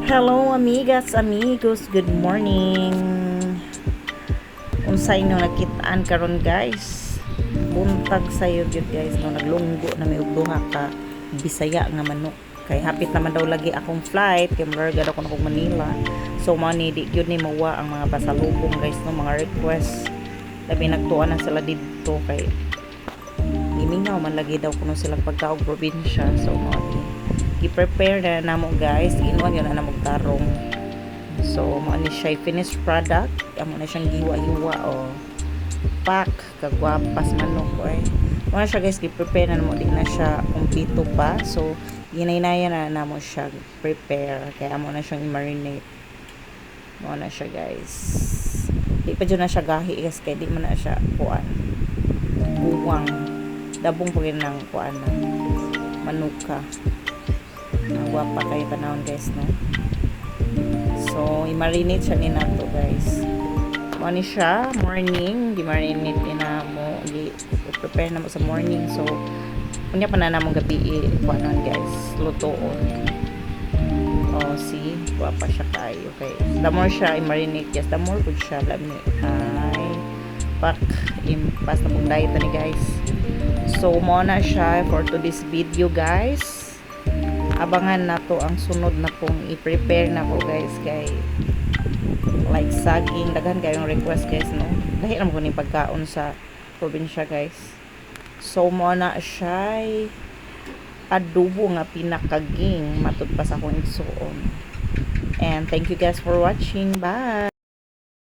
Hello amigas, amigos, good morning. Unsay nyo nakitaan karon guys? Buntag sayo gyud guys no, naglunggo na may og duha ka Bisaya nga manok. Kay hapit naman daw lagi akong flight, kay marga daw ko na kog Manila. So mani di gyud ni mawa ang mga pasalubong guys no, mga request. Labi nagtuan na sila didto kay imingaw man lagi daw kuno silang pagkaog probinsya. So mani i-prepare na namo guys, inuan yun na namo tarong. So mo ni siya finished product, amo na siyang giwa-hiwa o pack kagwapas manok oy. Mo siya guys, i-prepare na mo, di na siya kumpleto pa. So ginaynaya na namo siya prepare, kaya amo na siyang i-marinate. Mo na siya guys, di pa dyan na siya gahi guys, kaya di man na siya kuan buwang dabong po ng kuan na manuka. Ang gwapa kayo panahon guys no. So i-marinate siya ni nato guys. Mani siya morning, gi-marinate ni na mo, gi-prepare na mo sa morning. So kunya pa na namong gabi kuanon guys, lutoon. Oh see, gwapa siya kayo. Okay, the more siya i-marinate guys, the more good siya lami ay pak impas na pong diet ni guys. So mo na siya for today's video guys. Abangan na to ang sunod na kong i-prepare na ko guys, kay like saging, daghan kayong request guys no, dahil naman ko ni pagkaon sa probinsya guys. So mo na siya adobo nga pinakaging matud pa sa akong igsuon. And thank you guys for watching, bye.